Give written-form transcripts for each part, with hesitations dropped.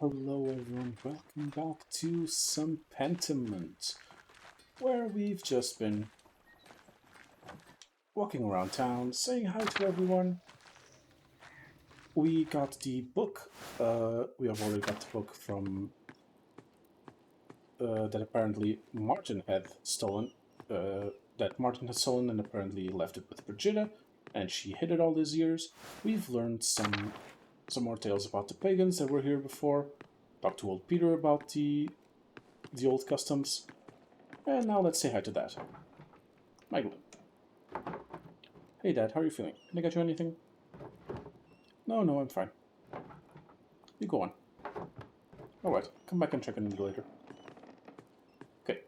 Hello everyone, welcome back to some Pentiment, where we've just been walking around town, saying hi to everyone. We got the book, we have already got the book from, that apparently Martin had stolen, that Martin had stolen and apparently left it with Brigida, and she hid it all these years. We've learned some more tales about the pagans that were here before, talked to old Peter about the old customs. And now let's say hi to Dad. Michael. Hey Dad, how are you feeling? Can I get you anything? No, I'm fine. You go on. Alright, come back and check on you later. Okay.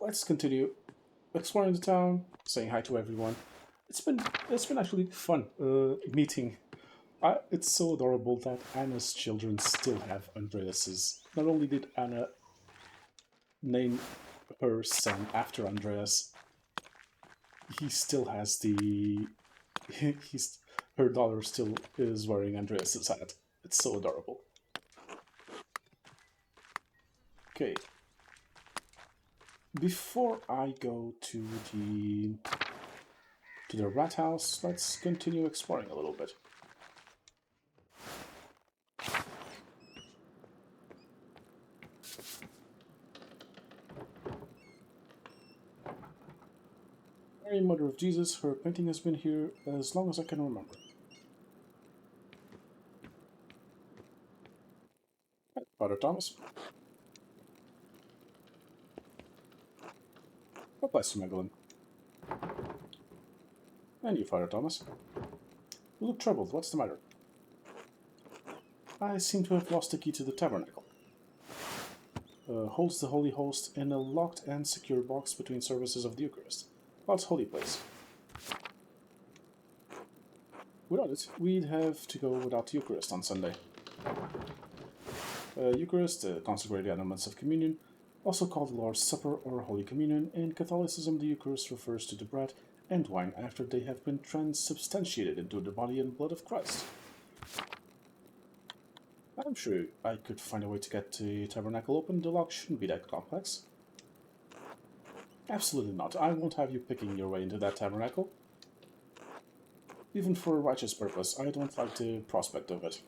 Let's continue exploring the town, saying hi to everyone. It's been actually fun meeting. It's so adorable that Anna's children still have Andreas's. Not only did Anna name her son after Andreas, he still has the he's her daughter still is wearing Andreas's hat. It's so adorable. Okay. Before I go to the rat house, let's continue exploring a little bit. Mary, Mother of Jesus, her painting has been here as long as I can remember. Father Thomas. God bless you, Magdalene. And you, Father Thomas. You look troubled. What's the matter? I seem to have lost the key to the tabernacle. Holds the Holy Host in a locked and secure box between services of the Eucharist. God's holy place. Without it, we'd have to go without Eucharist on Sunday. Eucharist, the consecrated elements of communion, also called the Lord's Supper or Holy Communion. In Catholicism, the Eucharist refers to the bread and wine after they have been transubstantiated into the body and blood of Christ. I'm sure I could find a way to get the tabernacle open. The lock shouldn't be that complex. Absolutely not. I won't have you picking your way into that tabernacle. Even for a righteous purpose, I don't like the prospect of it.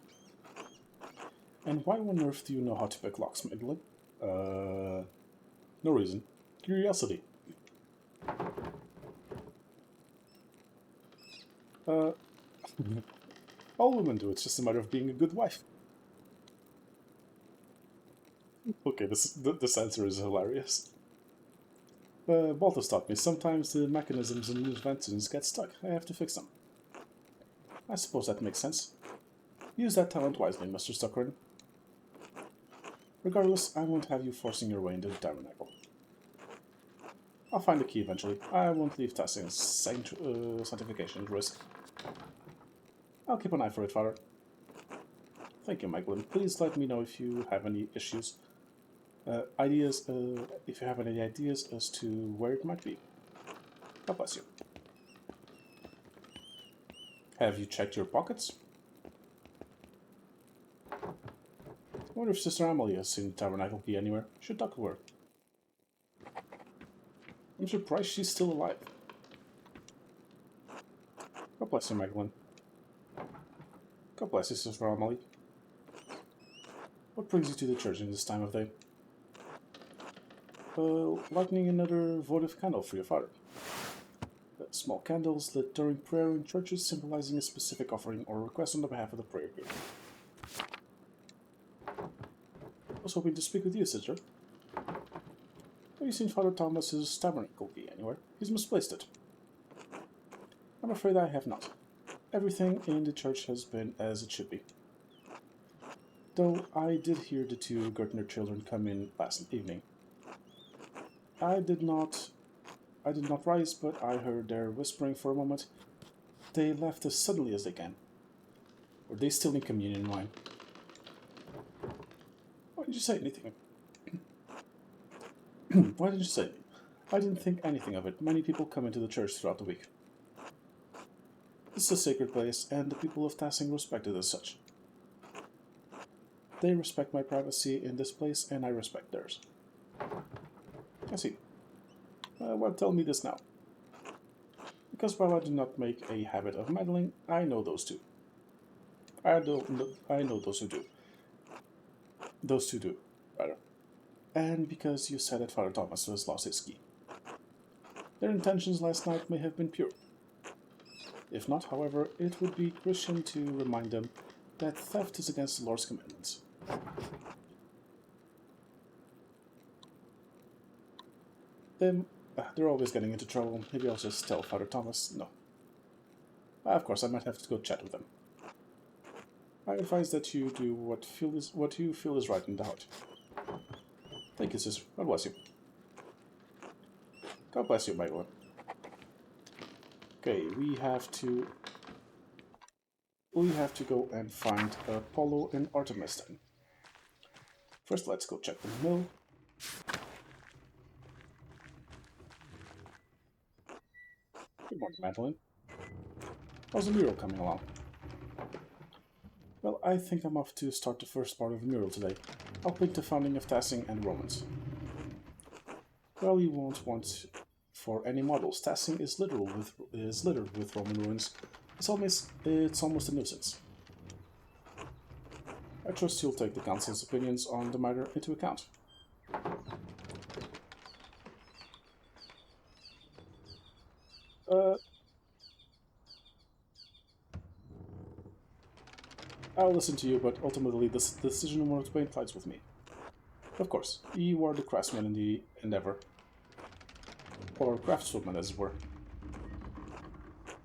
And why on earth do you know how to pick locks, Magdalene? No reason. Curiosity. All women do. It's just a matter of being a good wife. Okay, this answer is hilarious. Balthus taught me sometimes the mechanisms in loose ventings get stuck. I have to fix them. I suppose that makes sense. Use that talent wisely, Mr. Stuckern. Regardless, I won't have you forcing your way into the tabernacle. I'll find the key eventually. I won't leave testing sanctification at risk. I'll keep an eye for it, Father. Thank you, Michael. Please let me know if you have any issues. If you have any ideas as to where it might be. God bless you. Have you checked your pockets? I wonder if Sister Emily has seen the tabernacle key anywhere. Should talk to her. I'm surprised she's still alive. God bless you, Magdalene. God bless you, Sister Emily. What brings you to the church in this time of day? Lighting another votive candle for your father. Small candles lit during prayer in churches symbolizing a specific offering or request on the behalf of the prayer group. I was hoping to speak with you, sister. Have you seen Father Thomas's tabernacle key anywhere? He's misplaced it. I'm afraid I have not. Everything in the church has been as it should be. Though I did hear the two Gertner children come in last evening. I did not rise, but I heard their whispering for a moment. They left as suddenly as they can. Were they still in communion wine? Why didn't you say anything? Why didn't you say anything? I didn't think anything of it. Many people come into the church throughout the week. This is a sacred place, and the people of Tassing respect it as such. They respect my privacy in this place, and I respect theirs. I see. Well, tell me this now. Because while I do not make a habit of meddling, I know those two. I know those who do. Those two do, rather. And because you said that Father Thomas has lost his key. Their intentions last night may have been pure. If not, however, it would be Christian to remind them that theft is against the Lord's commandments. They're always getting into trouble. Maybe I'll just tell Father Thomas no. Of course, I might have to go chat with them. I advise that you do what you feel is right in the heart. Thank you, sister. God bless you. God bless you, my lord. Okay, we have to go and find Apollo and Artemis then. First, let's go check the mill. Good morning, Madeline. How's the mural coming along? Well, I think I'm off to start the first part of the mural today. I'll paint the founding of Tassing and the Romans. Well, you won't want for any models. Tassing is littered with Roman ruins. It's almost a nuisance. I trust you'll take the council's opinions on the matter into account. I'll listen to you, but ultimately the decision won't paint fights with me. Of course, you are the craftsman in the endeavor. Or craftswoman, as it were.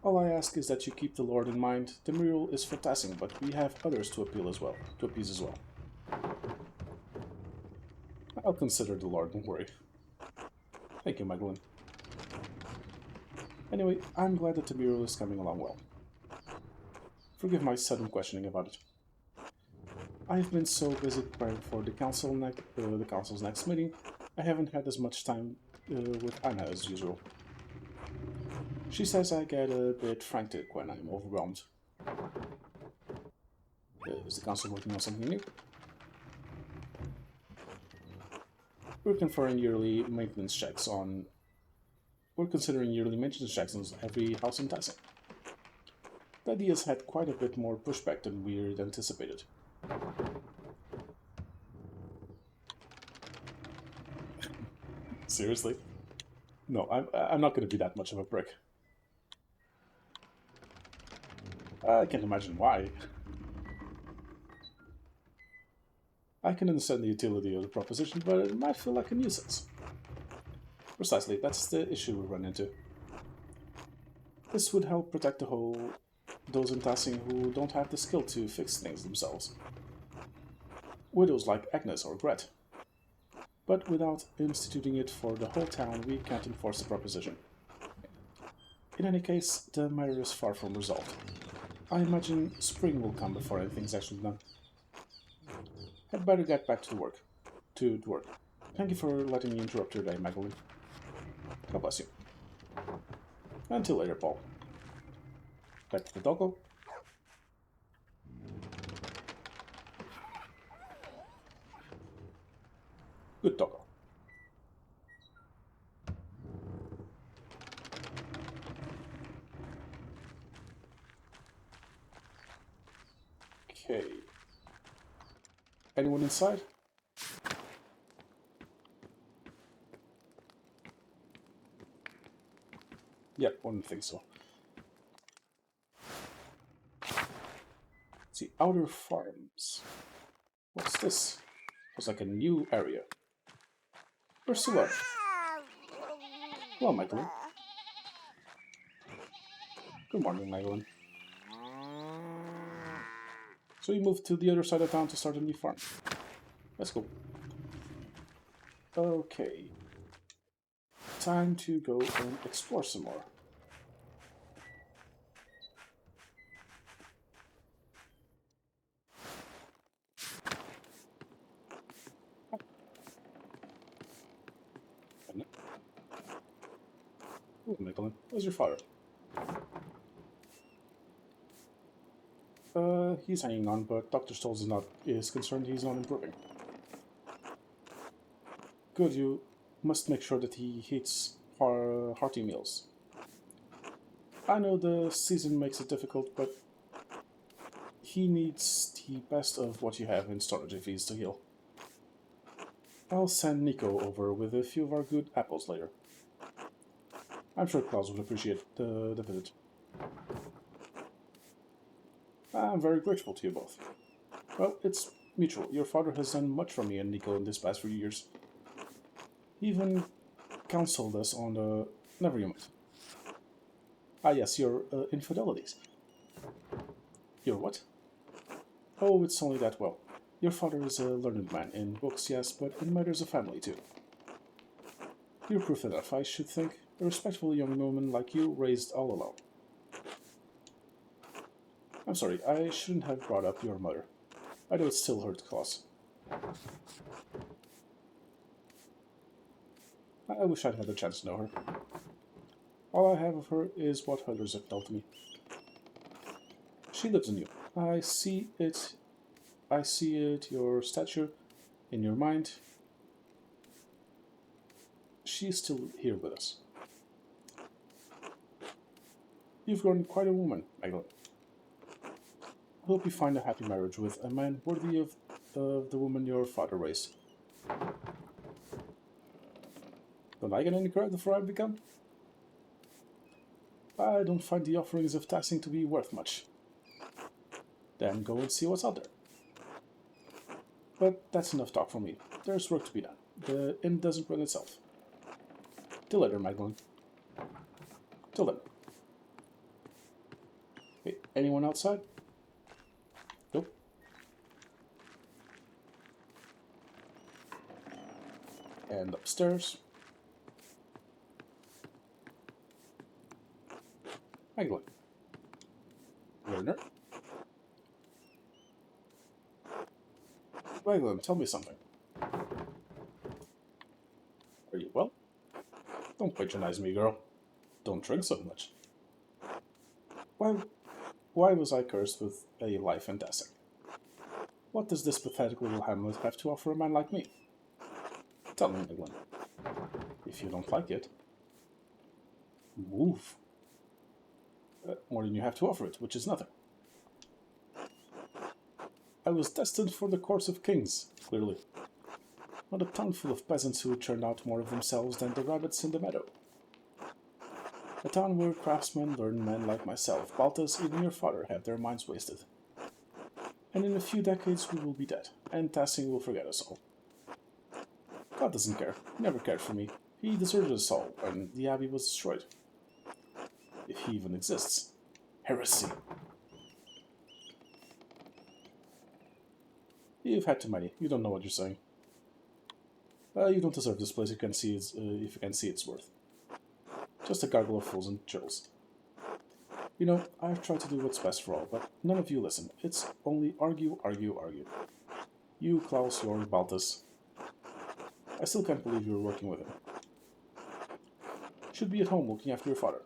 All I ask is that you keep the Lord in mind. The mural is for Tassing, but we have others to appease as well. I'll consider the Lord, don't worry. Thank you, Magdalene. Anyway, I'm glad that the mural is coming along well. Forgive my sudden questioning about it. I've been so busy preparing for the council's next meeting, I haven't had as much time with Anna as usual. She says I get a bit frantic when I'm overwhelmed. Is the council working on something new? We're considering yearly maintenance checks on every house in Tassing. The idea's had quite a bit more pushback than we'd anticipated. Seriously? No, I'm not going to be that much of a prick. I can't imagine why. I can understand the utility of the proposition, but it might feel like a nuisance. Precisely, that's the issue we run into. This would help protect those in Tassing who don't have the skill to fix things themselves. Widows like Agnes or Gret. But without instituting it for the whole town, we can't enforce the proposition. In any case, the matter is far from resolved. I imagine spring will come before anything's actually done. I'd better get back to work. Thank you for letting me interrupt your day, Magdalene. God bless you. Until later, Paul. Back to the doggo. Good doggo. Okay. Anyone inside? Yep, wouldn't think so. Let's see, Outer Farms. What's this? Looks like a new area. Ursula. Hello, Magdalene. Good morning, Magdalene. So you moved to the other side of town to start a new farm. That's cool. Okay. Time to go and explore some more. Oh, Magdalene, where's your father? he's hanging on, but Dr. Stolz is concerned he's not improving. Good, you must make sure that he eats hearty meals. I know the season makes it difficult, but he needs the best of what you have in storage if he's to heal. I'll send Nico over with a few of our good apples later. I'm sure Klaus will appreciate the visit. I'm very grateful to you both. Well, it's mutual. Your father has done much for me and Nico in this past few years. He even counseled us on the... Never you mind. Ah yes, your infidelities. Your what? Oh, it's only that well. Your father is a learned man in books, yes, but in matters of family too. You're proof enough, I should think. A respectful young woman like you raised all alone. I'm sorry, I shouldn't have brought up your mother. I know it still hurts Klaus. I wish I'd had the chance to know her. All I have of her is what others have told me. She lives in you. I see it, your stature, in your mind. She's still here with us. You've grown quite a woman, Magdalene. I hope you find a happy marriage with a man worthy of the woman your father raised. Don't I get any credit before I become? I don't find the offerings of taxing to be worth much. Then go and see what's out there. But that's enough talk from me. There's work to be done. The inn doesn't run itself. Till later, Magdalene. Till then. Hey, anyone outside? Nope. And upstairs. Magdalene. Werner? Magdalene, tell me something. Are you well? Don't patronize me, girl. Don't drink so much. Why was I cursed with a life fantastic? What does this pathetic little hamlet have to offer a man like me? Tell me, Magdalene. If you don't like it, move. More than you have to offer it, which is nothing. I was destined for the courts of kings, clearly. Not a town full of peasants who churned out more of themselves than the rabbits in the meadow. A town where craftsmen, learned men like myself, Baltas, even your father, have their minds wasted. And in a few decades we will be dead, and Tassing will forget us all. God doesn't care. He never cared for me. He deserted us all when the abbey was destroyed. If he even exists. Heresy. You've had too many. You don't know what you're saying. You don't deserve this place if you can see its worth. Just a gargle of fools and churls. You know, I've tried to do what's best for all, but none of you listen. It's only argue, argue, argue. You, Klaus, Jorn, Baltus. I still can't believe you're working with him. Should be at home looking after your father.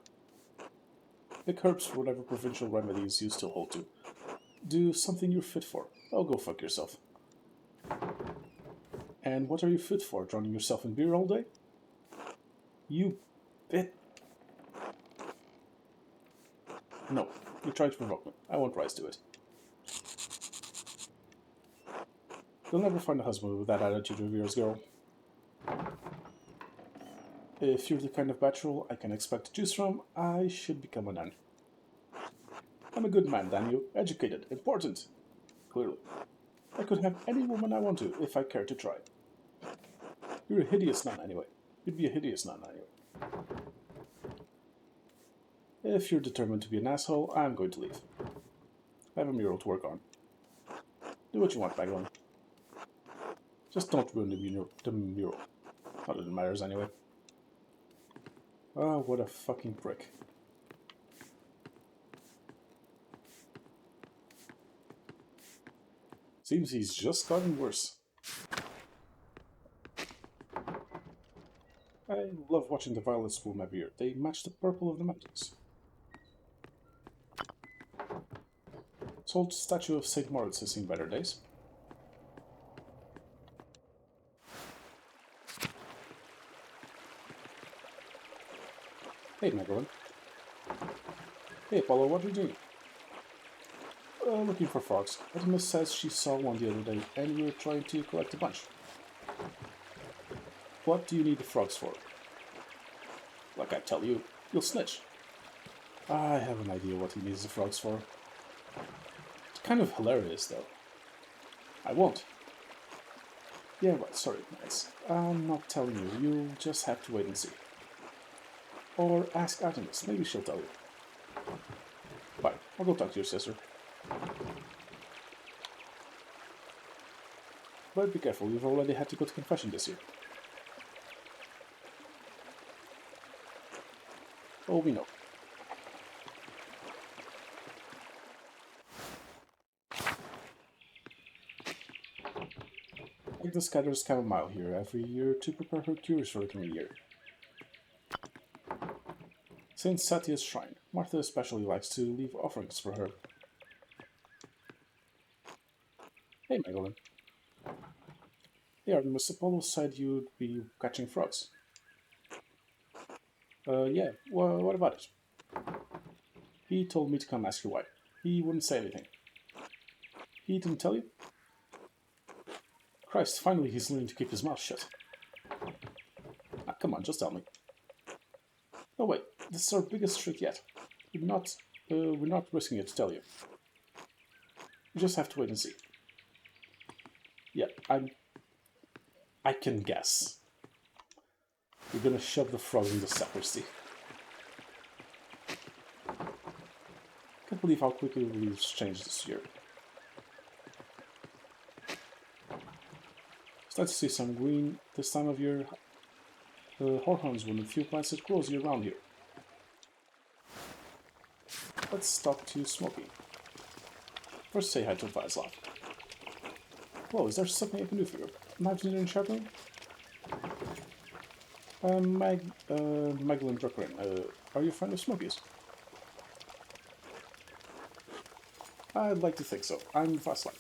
Pick herbs for whatever provincial remedies you still hold to. Do something you're fit for. Oh, go fuck yourself. And what are you fit for, drowning yourself in beer all day? You bit. No, you tried to provoke me. I won't rise to it. You'll never find a husband with that attitude of yours, girl. If you're the kind of bachelor I can expect to choose from, I should become a nun. I'm a good man, damn you. Educated. Important. Clearly. I could have any woman I want to, if I care to try. You're a hideous nun, anyway. You'd be a hideous nun, anyway. If you're determined to be an asshole, I'm going to leave. I have a mural to work on. Do what you want, Magdalene. Just don't ruin the mural. Not that it matters, anyway. Oh, what a fucking prick. Seems he's just gotten worse. I love watching the violets bloom every year. They match the purple of the mountains. This old statue of St. Moritz has seen better days. Hey, Magdalene. Hey, Apollo, what are you doing? Looking for frogs. Artemis says she saw one the other day, and we were trying to collect a bunch. What do you need the frogs for? Like I tell you, you'll snitch. I have an idea what he needs the frogs for. It's kind of hilarious, though. I won't. Yeah, right, sorry, guys. I'm not telling you. You'll just have to wait and see. Or ask Artemis. Maybe she'll tell you. Bye. I'll go talk to your sister. But be careful, you've already had to go to confession this year. Oh, we know. Agnes gathers chamomile here every year to prepare her cures for the coming year. Saint Satia's shrine. Martha especially likes to leave offerings for her. Hey, Magdalene. Hey, Artemis, Apollo said you'd be catching frogs. Yeah, what about it? He told me to come ask you why. He wouldn't say anything. He didn't tell you? Christ, finally he's learning to keep his mouth shut. Ah, come on, just tell me. Oh wait, this is our biggest trick yet. We're not risking it to tell you. You just have to wait and see. Yeah, I can guess. You're gonna shove the frog in the sacristy. Can't believe how quickly we've changed this year. It's nice to see some green this time of year. Horhorn's one of the few plants that grows year round here. Let's talk to Smokey. First say hi to Vaslav. Whoa, is there something I can do for you? Knives needed sharpening? Magdalene Druckering, are you a friend of Smokey's? I'd like to think so. I'm Vaslav.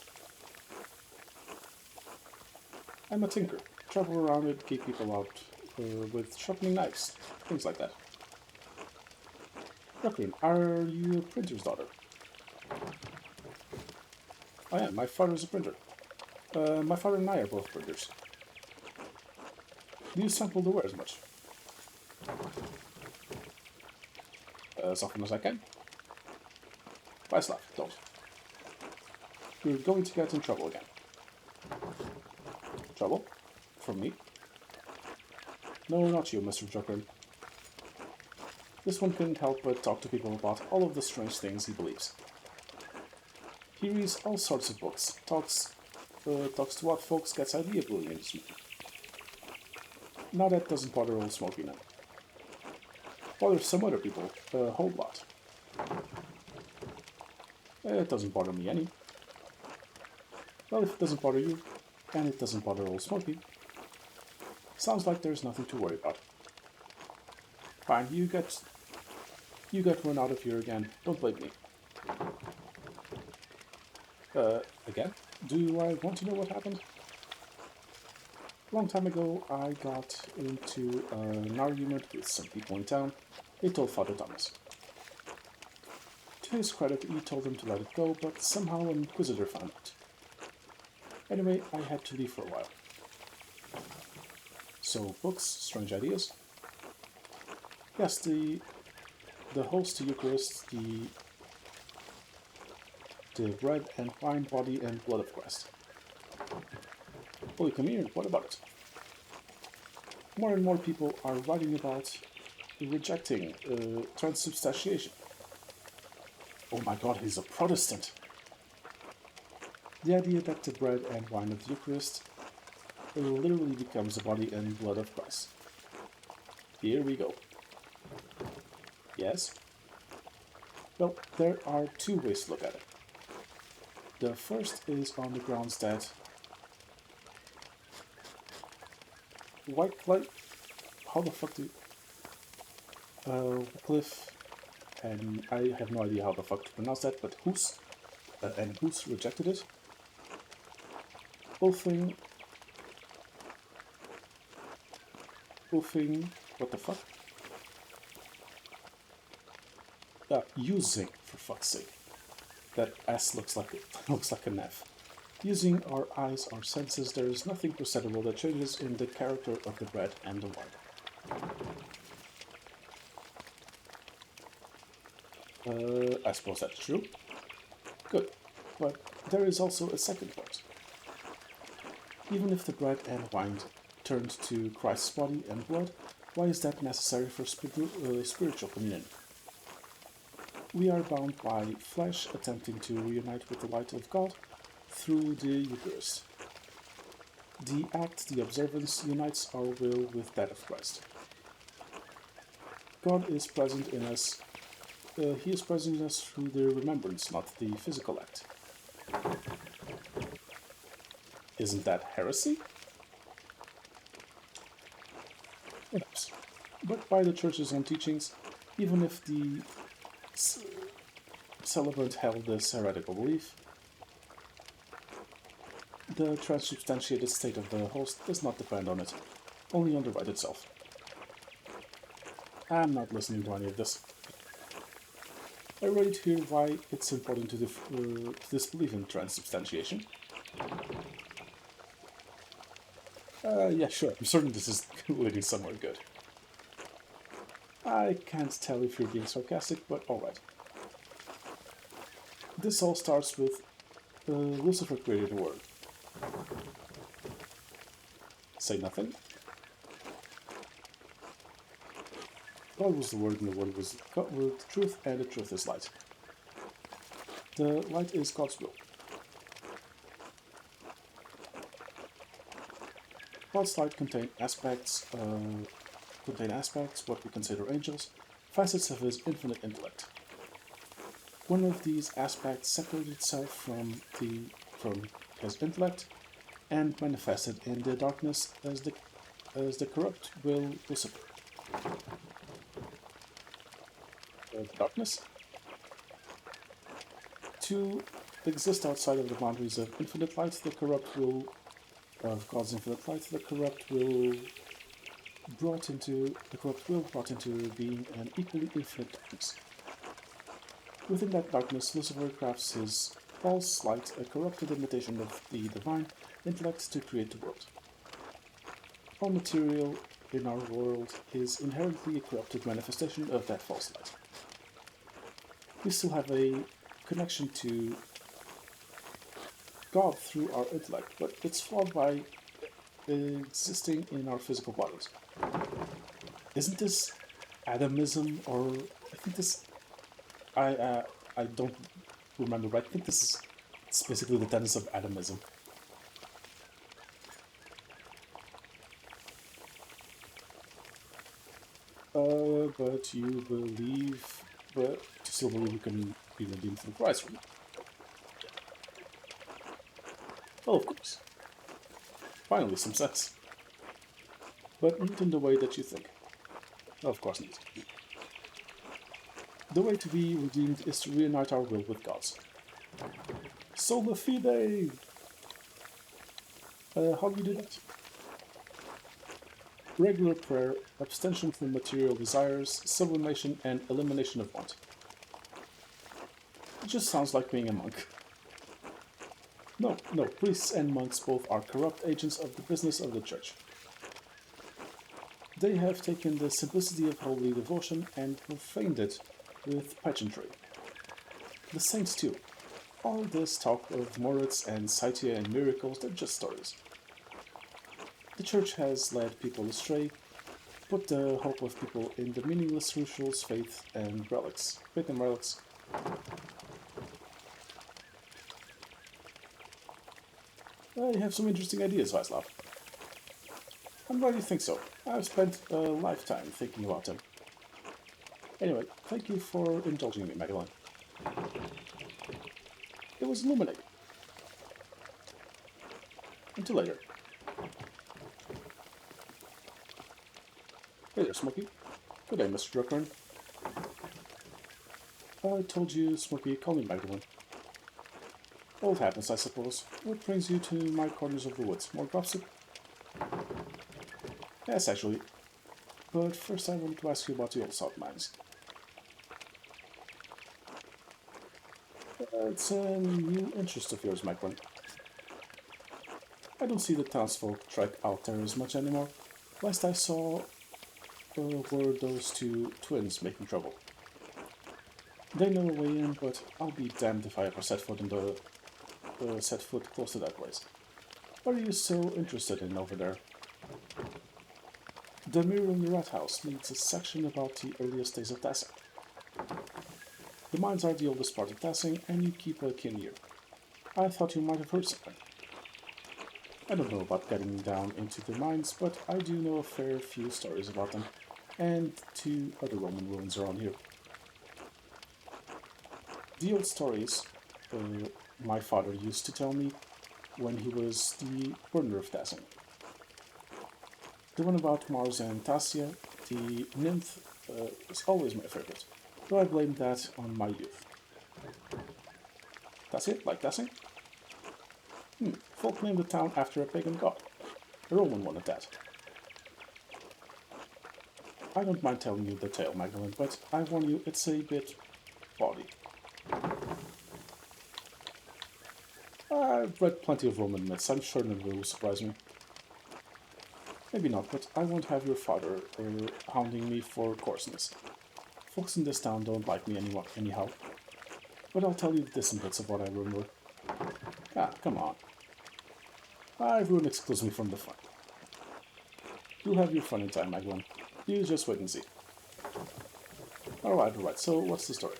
I'm a tinker. Travel around and keep people out with sharpening knives, things like that. Druckering, are you a printer's daughter? I am. My father's a printer. My father and I are both printers. Do you sample the wares much? As often as I can. Vaslav, don't. You're going to get in trouble again. Trouble? From me? No, not you, Mr. Druckering. This one couldn't help but talk to people about all of the strange things he believes. He reads all sorts of books, talks to what folks gets idea bullying into. Now that doesn't bother old Smokey now. Bothers some other people a whole lot. It doesn't bother me any. Well, if it doesn't bother you, and it doesn't bother old Smokey, sounds like there's nothing to worry about. Fine, you get run out of here again. Don't blame me. Again? Do I want to know what happened? A long time ago, I got into an argument with some people in town. They told Father Thomas. To his credit, he told them to let it go, but somehow an inquisitor found it. Anyway, I had to leave for a while. So, books, strange ideas. Yes, the host to Eucharist, the bread and wine, body and blood of Christ. Holy Communion, what about it? More and more people are writing about rejecting transubstantiation. Oh my god, he's a Protestant! The idea that the bread and wine of the Eucharist literally becomes the body and blood of Christ. Here we go. Yes? Well, there are two ways to look at it. The first is on the grounds that how the fuck do Wycliffe, and I have no idea how the fuck to pronounce that, but Hus and Goose rejected it. Wolfing, what the fuck? Using, for fuck's sake. That S looks like looks like an F. Using our eyes, our senses, there is nothing perceptible that changes in the character of the bread and the wine. I suppose that's true. Good. But there is also a second part. Even if the bread and wine turned to Christ's body and blood, why is that necessary for spiritual communion? We are bound by flesh attempting to reunite with the light of God through the Eucharist. The act, the observance, unites our will with that of Christ. God is present in us. He is present in us through the remembrance, not the physical act. Isn't that heresy? Perhaps. But by the Church's own teachings, even if the celebrant held this heretical belief, the transubstantiated state of the host does not depend on it, only on the rite itself. I'm not listening to any of this. Are you ready to hear why it's important to disbelieve in transubstantiation? Yeah, sure. I'm certain this is leading somewhere good. I can't tell if you're being sarcastic, but alright. This all starts with Lucifer created the world. Say nothing. God was the Word, and the Word was truth, and the truth is light. The light is God's will. God's light contain aspects what we consider angels, facets of his infinite intellect. One of these aspects separated itself from his intellect and manifested in the darkness as the corrupt will Lucifer. Darkness? To exist outside of the boundaries of infinite light, the corrupt will of God's infinite light, the corrupt will brought into being an equally infinite darkness. Within that darkness, Lucifer crafts his false light, a corrupted imitation of the divine intellect, to create the world. All material in our world is inherently a corrupted manifestation of that false light. We still have a connection to God through our intellect, but it's flawed by existing in our physical bodies. Isn't this atomism, or I think this? I don't remember, but I think it's basically the tenets of atomism. But you believe, but you still believe you can be redeemed from Christ, right? Oh, of course. Finally, some sense. But not in the way that you think. Of course not. The way to be redeemed is to reunite our will with God's. Sola fide! How do we do that? Regular prayer, abstention from material desires, sublimation, and elimination of want. It just sounds like being a monk. No, priests and monks both are corrupt agents of the business of the Church. They have taken the simplicity of holy devotion and profaned it with pageantry. The saints too. All this talk of Moritz and Saitia and miracles, they're just stories. The Church has led people astray, put the hope of people in the meaningless rituals, faith and relics. You have some interesting ideas, Václav. I'm glad you think so. I've spent a lifetime thinking about them. Anyway, thank you for indulging me, Magdalene. It was illuminating. Until later. Hey there, Smokey. Good day, Mr. Druckern. I told you, Smokey, call me Magdalene. Old habits, I suppose. What brings you to my corners of the woods? More gossip? Yes, actually. But first I wanted to ask you about the old salt mines. It's a new interest of yours, Macron. I don't see the townsfolk trek out there as much anymore. Last I saw were those two twins making trouble. They know a way in, but I'll be damned if I ever set foot close to that place. What are you so interested in over there? The mural in the rat house leads a section about the earliest days of Tassing. The mines are the oldest part of Tassing, and you keep a keen ear. I thought you might have heard something. I don't know about getting down into the mines, but I do know a fair few stories about them, and two other Roman ruins around here. The old stories my father used to tell me when he was the burner of Tassing. The one about Mars and Tassia, the nymph, is always my favorite, though I blame that on my youth. Tassia? Like Tassing? Folk named the town after a pagan god. A Roman one at that. I don't mind telling you the tale, Magdalene, but I warn you, it's a bit bawdy. I've read plenty of Roman myths, I'm sure none of it will surprise me. Maybe not, but I won't have your father hounding me for coarseness. Folks in this town don't like me anymore, anyhow. But I'll tell you the distant bits of what I remember. Ah, come on. Everyone excludes me from the fun. You'll have your fun in time, Magdalene. You just wait and see. Alright, so what's the story?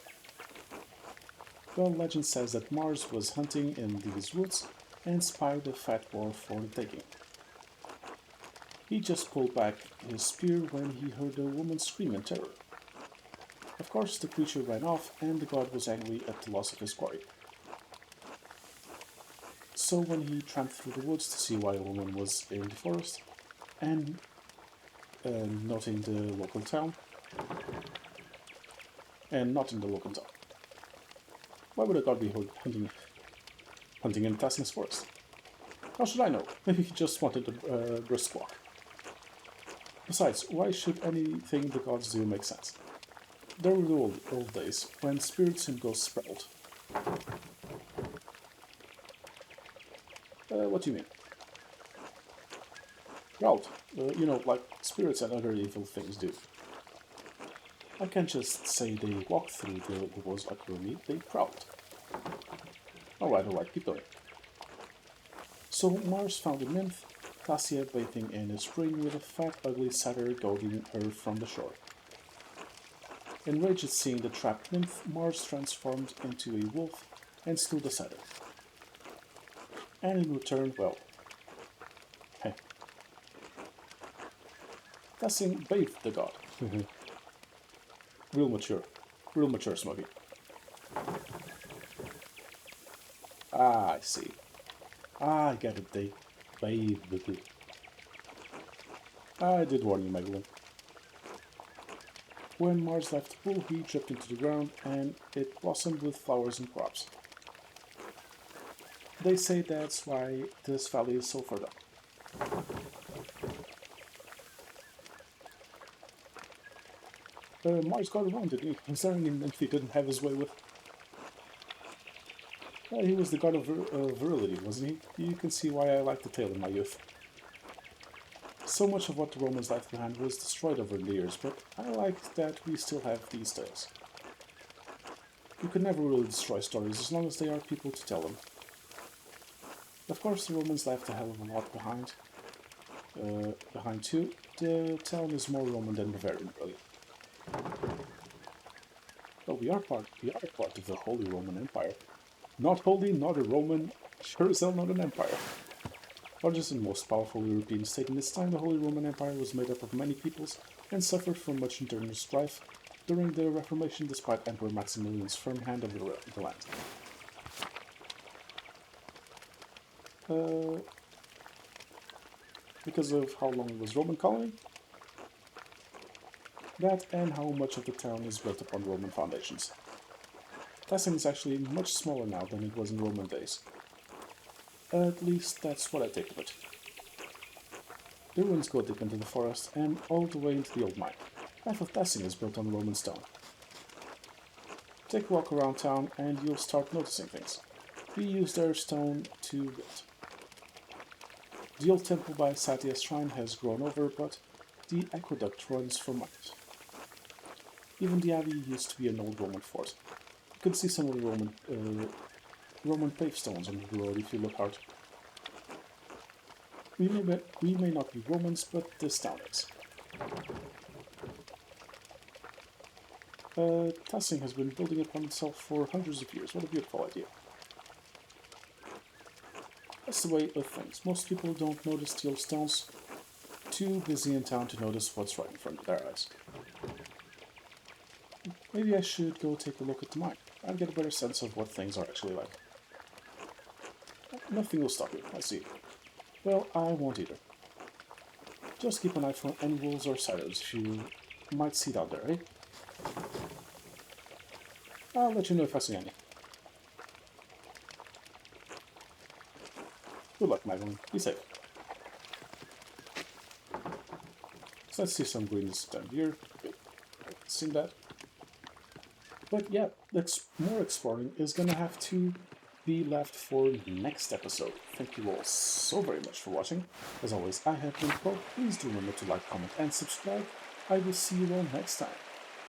Well, legend says that Mars was hunting in these woods and spied a fat boar for the taking. He just pulled back his spear when he heard a woman scream in terror. Of course, the creature ran off, and the god was angry at the loss of his quarry. So when he tramped through the woods to see why a woman was in the forest, and noting the local town, and not in the local town. Why would a god be hunting in Tassing's forest? How should I know? Maybe he just wanted a brisk walk. Besides, why should anything the gods do make sense? There were the old days, when spirits and ghosts sprawled. What do you mean? Growled. Like spirits and other evil things do. I can't just say they walked through the woods like you and me, they prowled. Alright, keep going. So Mars found a nymph, Tassia bathing in a spring with a fat, ugly satyr goading her from the shore. Enraged at seeing the trapped nymph, Mars transformed into a wolf and slew the satyr. And in return, well, hey, Tassing bathed the god. Real mature, Smoggy. Ah, I see. I get it, they bathed the goo. I did warn you, Megalyn. When Mars left the pool, he dripped into the ground, and it blossomed with flowers and crops. They say that's why this valley is so fertile. Mars got around, didn't he? Was there any nymph he didn't have his way with? Well, he was the god of virility, wasn't he? You can see why I liked the tale in my youth. So much of what the Romans left behind was destroyed over the years, but I like that we still have these tales. You can never really destroy stories as long as there are people to tell them. Of course, the Romans left a hell of a lot behind. Behind too. The town is more Roman than Bavarian, really. But we are part of the Holy Roman Empire. Not holy, not a Roman, sure as hell not an empire. Largest and most powerful European state in its time, the Holy Roman Empire was made up of many peoples and suffered from much internal strife during the Reformation despite Emperor Maximilian's firm hand over the land. Because of how long it was Roman colony? That and how much of the town is built upon Roman foundations. Tassing is actually much smaller now than it was in Roman days. At least that's what I take of it. The ruins go deep into the forest and all the way into the old mine. Half of Tassing is built on Roman stone. Take a walk around town and you'll start noticing things. We use their stone to build. The old temple by Satya's shrine has grown over, but the aqueduct runs from it. Even the abbey used to be an old Roman fort. You can see some of the Roman paved stones on the road if you look hard. We may not be Romans, but this town is. Tassing has been building upon itself for hundreds of years. What a beautiful idea. That's the way of things. Most people don't notice the old stones. Too busy in town to notice what's right in front of their eyes. Maybe I should go take a look at the mine. I'll get a better sense of what things are actually like. Nothing will stop you, I see. Well, I won't either. Just keep an eye for any wolves or siders you might see down there, eh? I'll let you know if I see any. Good luck, Magdalene. Be safe. So let's see some greens down here. Okay. Seen that. But yeah, more exploring is gonna have to be left for next episode. Thank you all so very much for watching. As always, I have been Pro. Please do remember to like, comment, and subscribe. I will see you all next time.